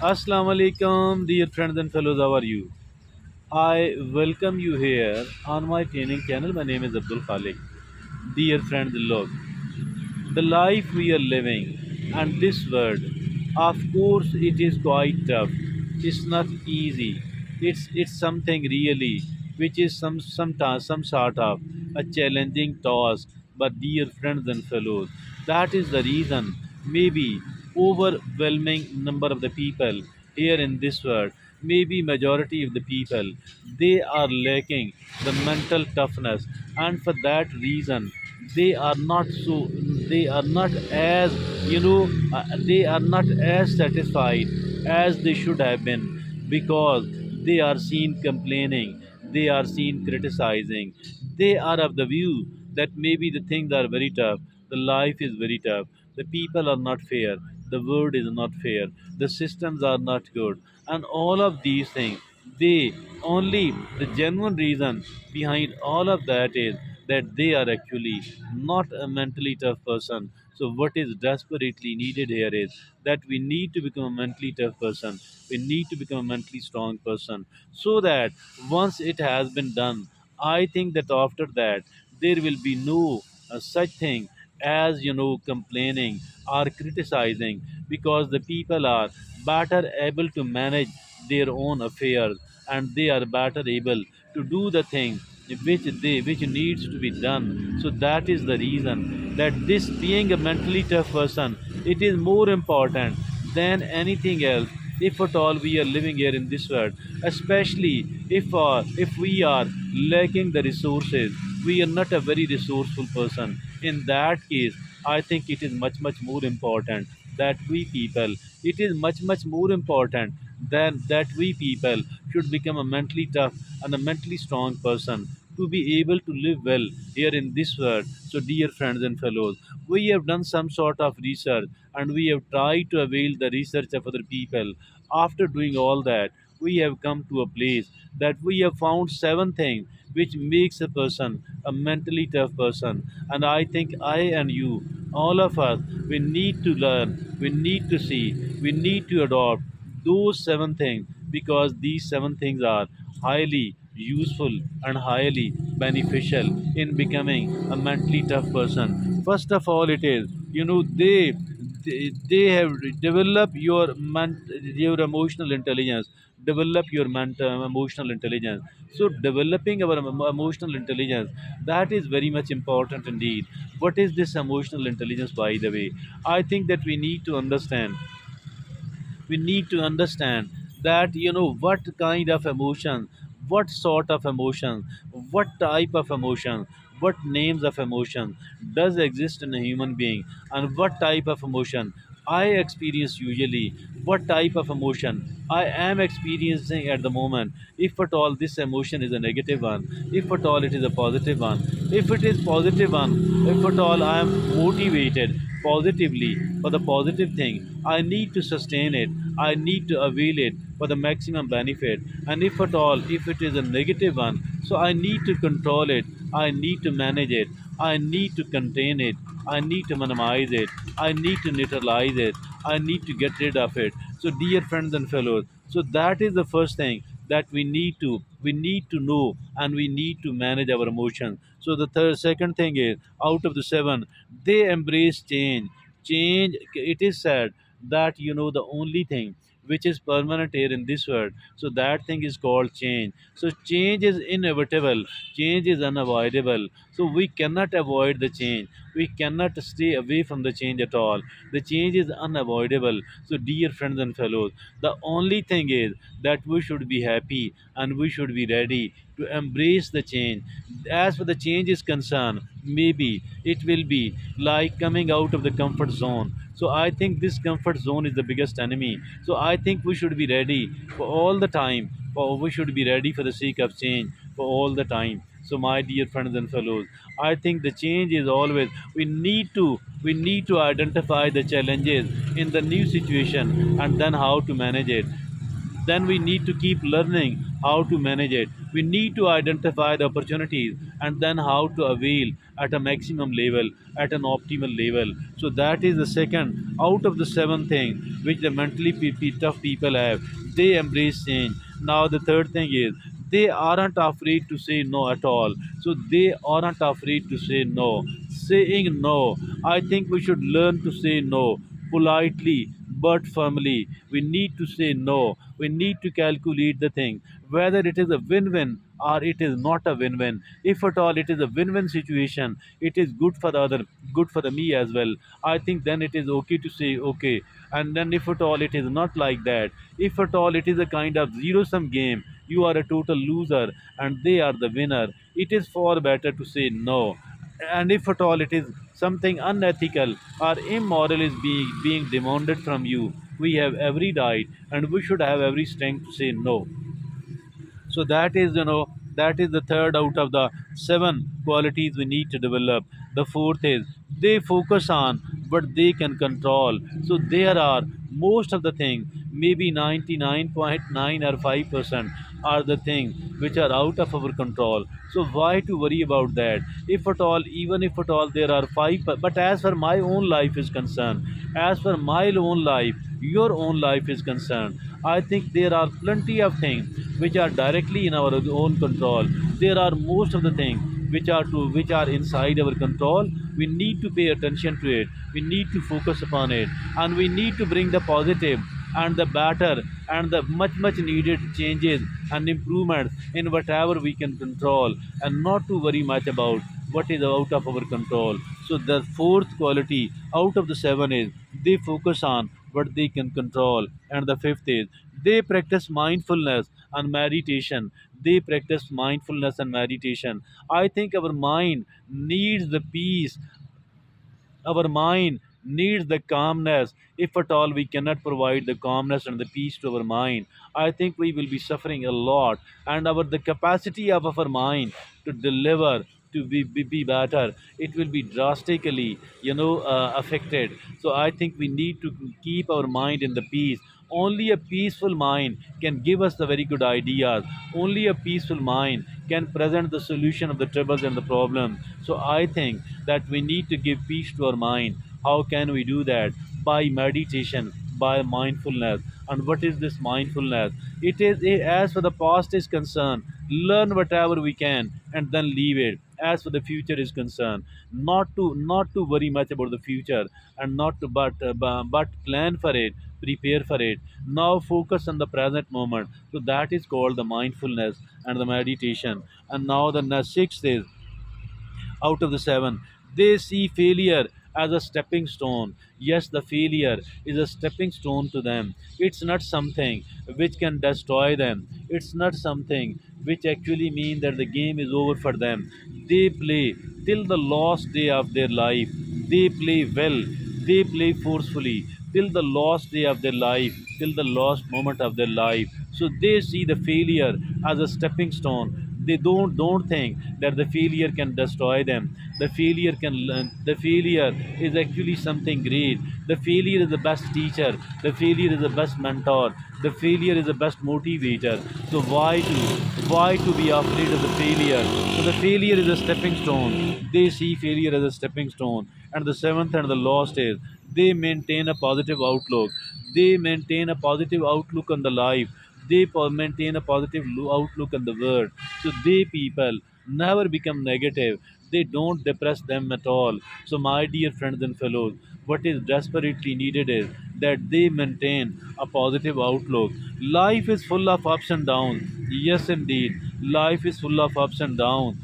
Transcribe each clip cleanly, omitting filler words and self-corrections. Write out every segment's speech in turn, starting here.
Assalamu alaikum, dear friends and fellows. How are you? I welcome you here on my training channel. My name is Abdul Khalik. Dear friends, look, the life we are living and this world, of course, it is quite tough. It's not easy. It's something really which is some sort of a challenging task. But dear friends and fellows, that is the reason maybe overwhelming number of the people here in this world, maybe majority of the people, they are lacking the mental toughness, and for that reason they are not so they are not as they are not as satisfied as they should have been, because they are seen complaining, they are seen criticizing, they are of the view that maybe the things are very tough, the life is very tough, the people are not fair, the world is not fair, the systems are not good, and all of these things, they only the genuine reason behind all of that is that they are actually not a mentally tough person. So what is desperately needed here is that we need to become a mentally tough person, we need to become a mentally strong person, so that once it has been done, I think that after that there will be no such thing as complaining or criticizing, because the people are better able to manage their own affairs, and they are better able to do the thing which needs to be done. So that is the reason that this being a mentally tough person, it is more important than anything else, if at all we are living here in this world, especially if we are lacking the resources, we are not a very resourceful person. In that case, I think it is much more important that we people, it is much more important than that we people should become a mentally tough and a mentally strong person to be able to live well here in this world. So, dear friends and fellows, we have done some sort of research, and we have tried to avail the research of other people. After doing all that, we have come to a place that we have found seven things which makes a person a mentally tough person. And I think I and you, all of us, we need to learn, we need to see, we need to adopt those seven things, because these seven things are highly useful and highly beneficial in becoming a mentally tough person. First of all, it is, they have developed your emotional intelligence, develop your mental emotional intelligence. So developing our emotional intelligence, that is very much important indeed. What is this emotional intelligence, by the way? I think that we need to understand that what kind of emotion, what sort of emotion, what type of emotion, what names of emotion does exist in a human being, and what type of emotion I experience usually, what type of emotion I am experiencing at the moment, if at all this emotion is a negative one, if at all it is a positive one, if it is positive one, if at all I am motivated positively for the positive thing, I need to sustain it, I need to avail it for the maximum benefit. And if at all, if it is a negative one, so I need to control it, I need to manage it, I need to contain it, I need to minimize it, I need to neutralize it, I need to get rid of it. So, dear friends and fellows, so that is the first thing that we need to know, and we need to manage our emotions. So the second thing is, out of the seven, they embrace change. It is said that the only thing which is permanent here in this world, so that thing is called change. So change is inevitable, change is unavoidable, so we cannot avoid the change, we cannot stay away from the change at all. The change is unavoidable. So dear friends and fellows, the only thing is that we should be happy and we should be ready to embrace the change. As for the change is concerned, maybe it will be like coming out of the comfort zone. So I think this comfort zone is the biggest enemy. So I think we should be ready for all the time, or we should be ready for the sake of change for all the time. So my dear friends and fellows, I think the change is always, we need to identify the challenges in the new situation and then how to manage it. Then we need to keep learning how to manage it. We need to identify the opportunities and then how to avail at a maximum level, at an optimal level. So that is the second out of the seven thing which the mentally tough people have. They embrace change. Now the third thing is they aren't afraid to say no at all. So they aren't afraid to say no. Saying no, I think we should learn to say no politely but firmly. We need to say no. We need to calculate the thing whether it is a win-win or it is not a win-win. If at all it is a win-win situation, it is good for the other, good for the me as well. I think then it is okay to say okay. And then if at all it is not like that, if at all it is a kind of zero-sum game, you are a total loser and they are the winner, it is far better to say no. And if at all it is something unethical or immoral is being demanded from you, we have every right and we should have every strength to say no. So that is, that is the third out of the seven qualities we need to develop. The fourth is they focus on what they can control. So there are most of the things, maybe 99.9 or 5% are the things which are out of our control. So why to worry about that? If at all, even if at all there are five, but as for my own life is concerned, as for my own life, your own life is concerned, I think there are plenty of things which are directly in our own control. There are most of the things which are inside our control. We need to pay attention to it. We need to focus upon it, and we need to bring the positive and the better and the much needed changes and improvements in whatever we can control, and not to worry much about what is out of our control. So the fourth quality out of the seven is they focus on what they can control. And the fifth is they practice mindfulness and meditation. They practice mindfulness and meditation. I think our mind needs the peace, our mind needs the calmness. If at all we cannot provide the calmness and the peace to our mind, I think we will be suffering a lot. And our the capacity of our mind to deliver, to be better, it will be drastically, affected. So I think we need to keep our mind in the peace. Only a peaceful mind can give us the very good ideas. Only a peaceful mind can present the solution of the troubles and the problems. So I think that we need to give peace to our mind. How can we do that? By meditation, by mindfulness. And what is this mindfulness? It is, as for the past is concerned, learn whatever we can and then leave it. As for the future is concerned, not to worry much about the future, and not to but plan for it, prepare for it. Now focus on the present moment. So that is called the mindfulness and the meditation. And now the sixth is out of the seven. They see failure as a stepping stone. Yes, the failure is a stepping stone to them. It's not something which can destroy them. It's not something which actually means that the game is over for them. They play till the last day of their life. They play well. They play forcefully till the last day of their life, till the last moment of their life. So they see the failure as a stepping stone. They don't think that the failure can destroy them. The failure is actually something great. The failure is the best teacher. The failure is the best mentor. The failure is the best motivator. So why to be afraid of the failure? So the failure is a stepping stone. They see failure as a stepping stone. And the seventh and the last is they maintain a positive outlook. They maintain a positive outlook on the life. They maintain a positive outlook on the world. So they people never become negative. They don't depress them at all. So my dear friends and fellows, what is desperately needed is that they maintain a positive outlook. Life is full of ups and downs. Yes, indeed, life is full of ups and downs.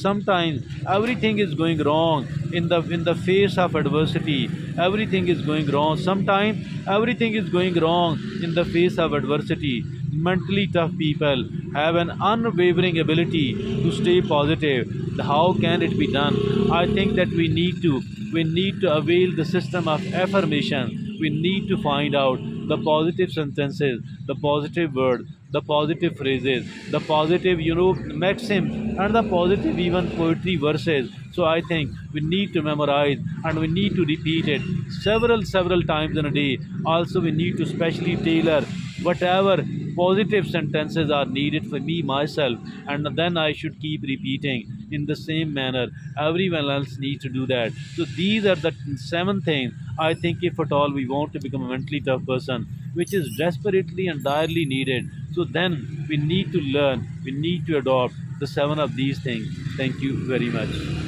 Sometimes everything is going wrong in the face of adversity. Everything is going wrong. Sometimes everything is going wrong in the face of adversity. Mentally tough people have an unwavering ability to stay positive. How can it be done? I think that we need to avail the system of affirmation. We need to find out the positive sentences, the positive words, the positive phrases, the positive, maxims, and the positive even poetry verses. So I think we need to memorize and we need to repeat it several times in a day. Also, we need to specially tailor whatever positive sentences are needed for me myself, and then I should keep repeating in the same manner. Everyone else needs to do that. So these are the seven things I think, if at all we want to become a mentally tough person, which is desperately and direly needed. So then we need to learn, we need to adopt the seven of these things. Thank you very much.